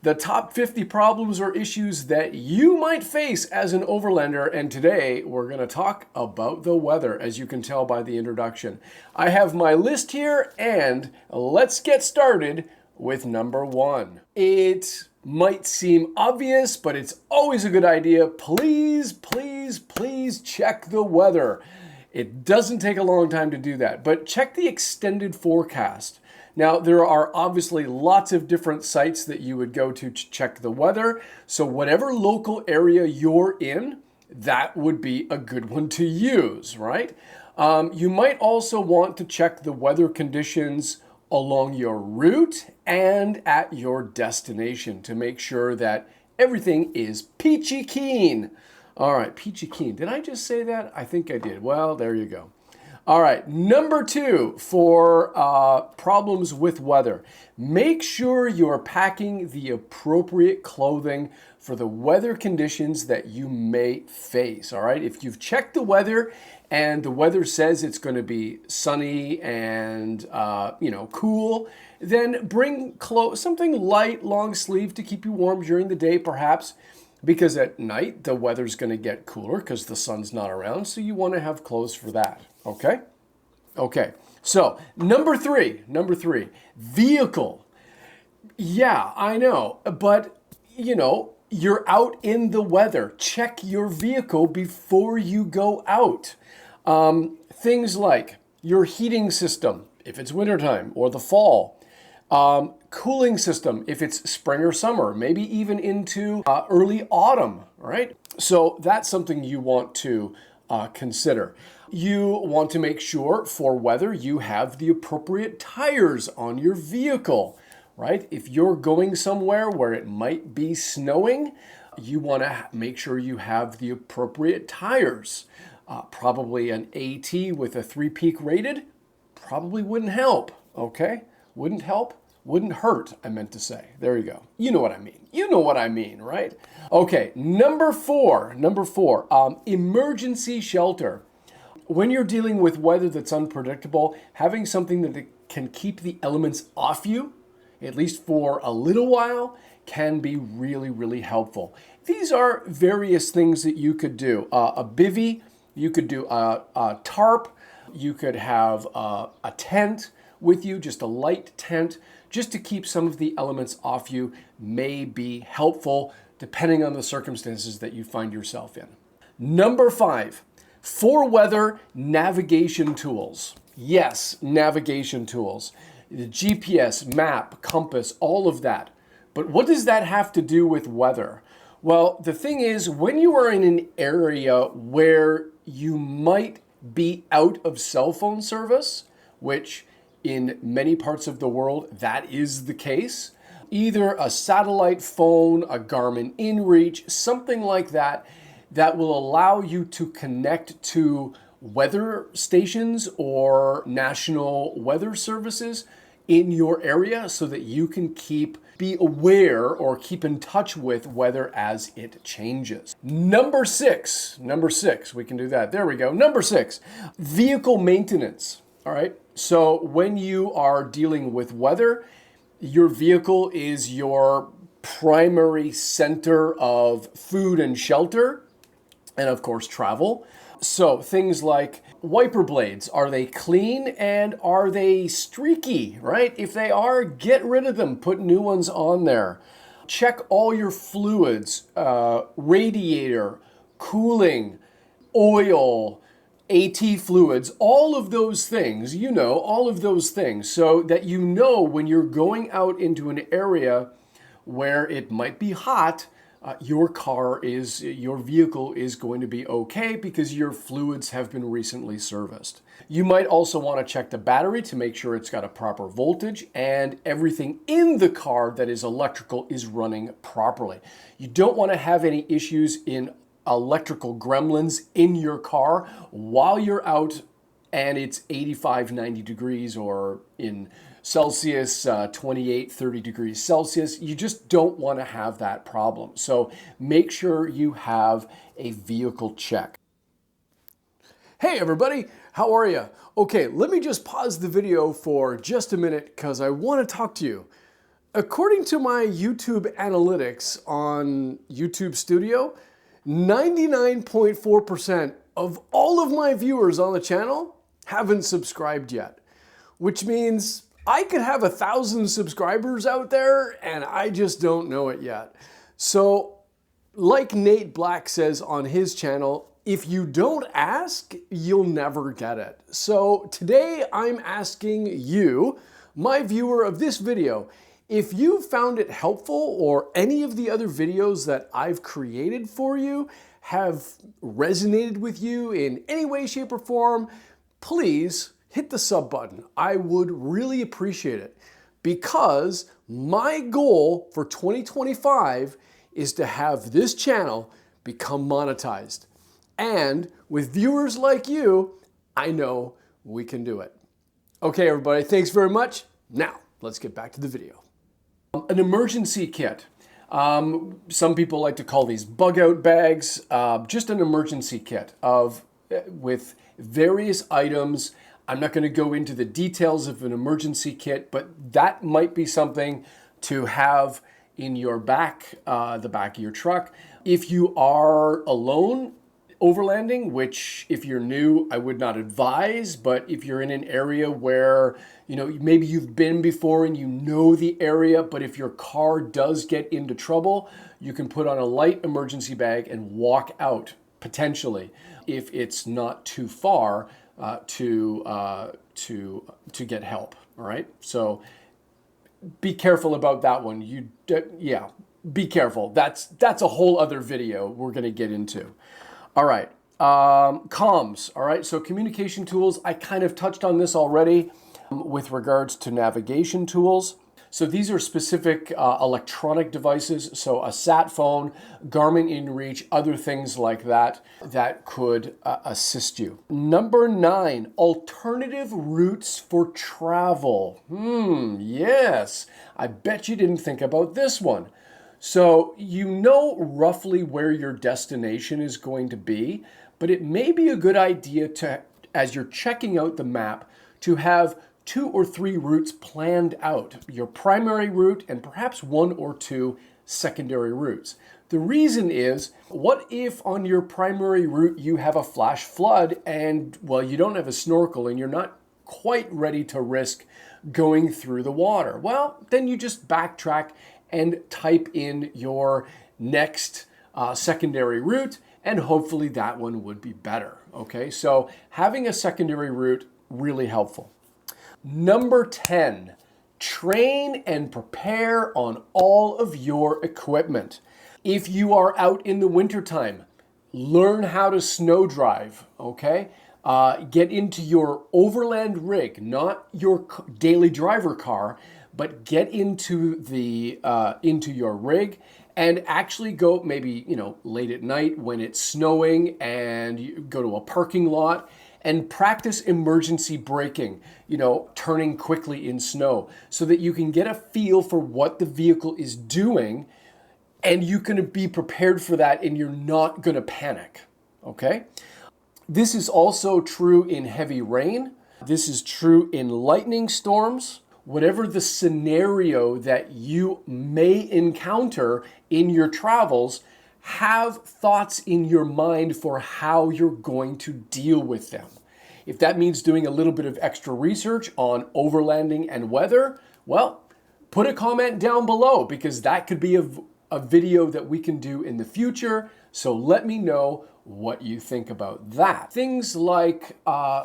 the top 50 problems or issues that you might face as an overlander. And today we're going to talk about the weather, as you can tell by the introduction. I have my list here, and let's get started with number one. It might seem obvious, but it's always a good idea. Please, please, please check the weather. It doesn't take a long time to do that, but check the extended forecast. Now, there are obviously lots of different sites that you would go to check the weather. So whatever local area you're in, that would be a good one to use, right? You might also want to check the weather conditions along your route and at your destination to make sure that everything is peachy keen. All right, peachy keen. Did I just say that? I think I did. Well, there you go. All right, number two for problems with weather. Make sure you're packing the appropriate clothing for the weather conditions that you may face. All right, if you've checked the weather and the weather says it's going to be sunny and cool, then bring something light, long sleeve to keep you warm during the day, perhaps. Because at night, the weather's going to get cooler because the sun's not around, so you want to have clothes for that, okay? Okay, so number three, vehicle. Yeah, I know, but, you're out in the weather. Check your vehicle before you go out. Things like your heating system, if it's wintertime or the fall. Cooling system if it's spring or summer, maybe even into early autumn, right? So that's something you want to consider. You want to make sure for weather you have the appropriate tires on your vehicle, right? If you're going somewhere where it might be snowing, you want to make sure you have the appropriate tires. Probably an AT with a 3-peak rated probably wouldn't help, okay? Wouldn't help. Wouldn't hurt, I meant to say. There you go. You know what I mean. You know what I mean, right? Okay, number four, emergency shelter. When you're dealing with weather that's unpredictable, having something that can keep the elements off you, at least for a little while, can be really, really helpful. These are various things that you could do. A bivvy, you could do a tarp, you could have a tent with you, just a light tent, just to keep some of the elements off you may be helpful depending on the circumstances that you find yourself in. Number five, for weather, navigation tools. Yes, navigation tools. The GPS, map, compass, all of that. But what does that have to do with weather? Well, the thing is, when you are in an area where you might be out of cell phone service, which in many parts of the world, that is the case. Either a satellite phone, a Garmin InReach, something like that, that will allow you to connect to weather stations or national weather services in your area so that you can be aware or keep in touch with weather as it changes. Number six, we can do that. There we go. Number six, vehicle maintenance. All right. So when you are dealing with weather, your vehicle is your primary center of food and shelter, and of course travel. So things like wiper blades, are they clean and are they streaky, right? If they are, get rid of them, put new ones on there. Check all your fluids, radiator, cooling, oil, AT fluids, all of those things, all of those things, so that when you're going out into an area where it might be hot, your vehicle is going to be okay because your fluids have been recently serviced. You might also want to check the battery to make sure it's got a proper voltage and everything in the car that is electrical is running properly. You don't want to have any issues in electrical gremlins in your car while you're out and it's 85, 90 degrees or in Celsius, 28, 30 degrees Celsius. You just don't want to have that problem. So make sure you have a vehicle check. Hey everybody, how are you? Okay, let me just pause the video for just a minute because I want to talk to you. According to my YouTube analytics on YouTube Studio, 99.4% of all of my viewers on the channel haven't subscribed yet, which means I could have 1,000 subscribers out there and I just don't know it yet. So, like Nate Black says on his channel, if you don't ask, you'll never get it. So today I'm asking you, my viewer of this video, if you found it helpful or any of the other videos that I've created for you have resonated with you in any way, shape, or form, please hit the sub button. I would really appreciate it because my goal for 2025 is to have this channel become monetized. And with viewers like you, I know we can do it. Okay, everybody, thanks very much. Now, let's get back to the video. An emergency kit. Some people like to call these bug out bags. Just an emergency kit with various items. I'm not going to go into the details of an emergency kit, but that might be something to have in your the back of your truck. If you are alone overlanding, which if you're new, I would not advise, but if you're in an area where, maybe you've been before and you know the area, but if your car does get into trouble, you can put on a light emergency bag and walk out, potentially, if it's not too far to get help, all right? So be careful about that one. Be careful. That's a whole other video we're gonna get into. All right, comms, all right, so communication tools, I kind of touched on this already with regards to navigation tools. So these are specific electronic devices, so a sat phone, Garmin InReach, other things like that could assist you. Number 9, alternative routes for travel. Yes, I bet you didn't think about this one. So you know roughly where your destination is going to be, but it may be a good idea to, as you're checking out the map, to have 2 or 3 routes planned out. Your primary route and perhaps 1 or 2 secondary routes. The reason is, what if on your primary route you have a flash flood and, well, you don't have a snorkel and you're not quite ready to risk going through the water? Well, then you just backtrack and type in your next secondary route, and hopefully that one would be better, okay? So having a secondary route, really helpful. Number 10, train and prepare on all of your equipment. If you are out in the wintertime, learn how to snow drive, okay? Get into your overland rig, not your daily driver car, but get into your rig and actually go maybe, late at night when it's snowing, and you go to a parking lot and practice emergency braking, turning quickly in snow so that you can get a feel for what the vehicle is doing and you can be prepared for that and you're not going to panic, okay? This is also true in heavy rain. This is true in lightning storms. Whatever the scenario that you may encounter in your travels, have thoughts in your mind for how you're going to deal with them. If that means doing a little bit of extra research on overlanding and weather, well, put a comment down below because that could be a video that we can do in the future. So let me know what you think about that. Things like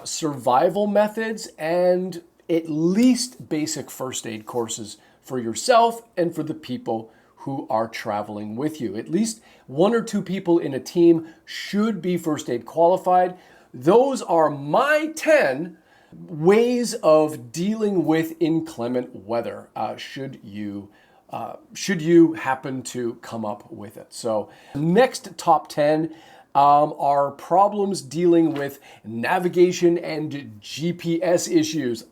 survival methods and at least basic first aid courses for yourself and for the people who are traveling with you. At least 1 or 2 people in a team should be first aid qualified. Those are my 10 ways of dealing with inclement weather, should you happen to come up with it. So next top 10 are problems dealing with navigation and GPS issues.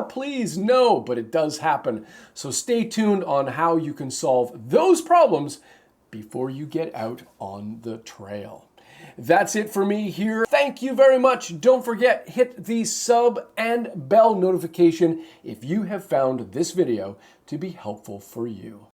Please no, but it does happen. So stay tuned on how you can solve those problems before you get out on the trail. That's it for me here. Thank you very much. Don't forget, hit the sub and bell notification if you have found this video to be helpful for you.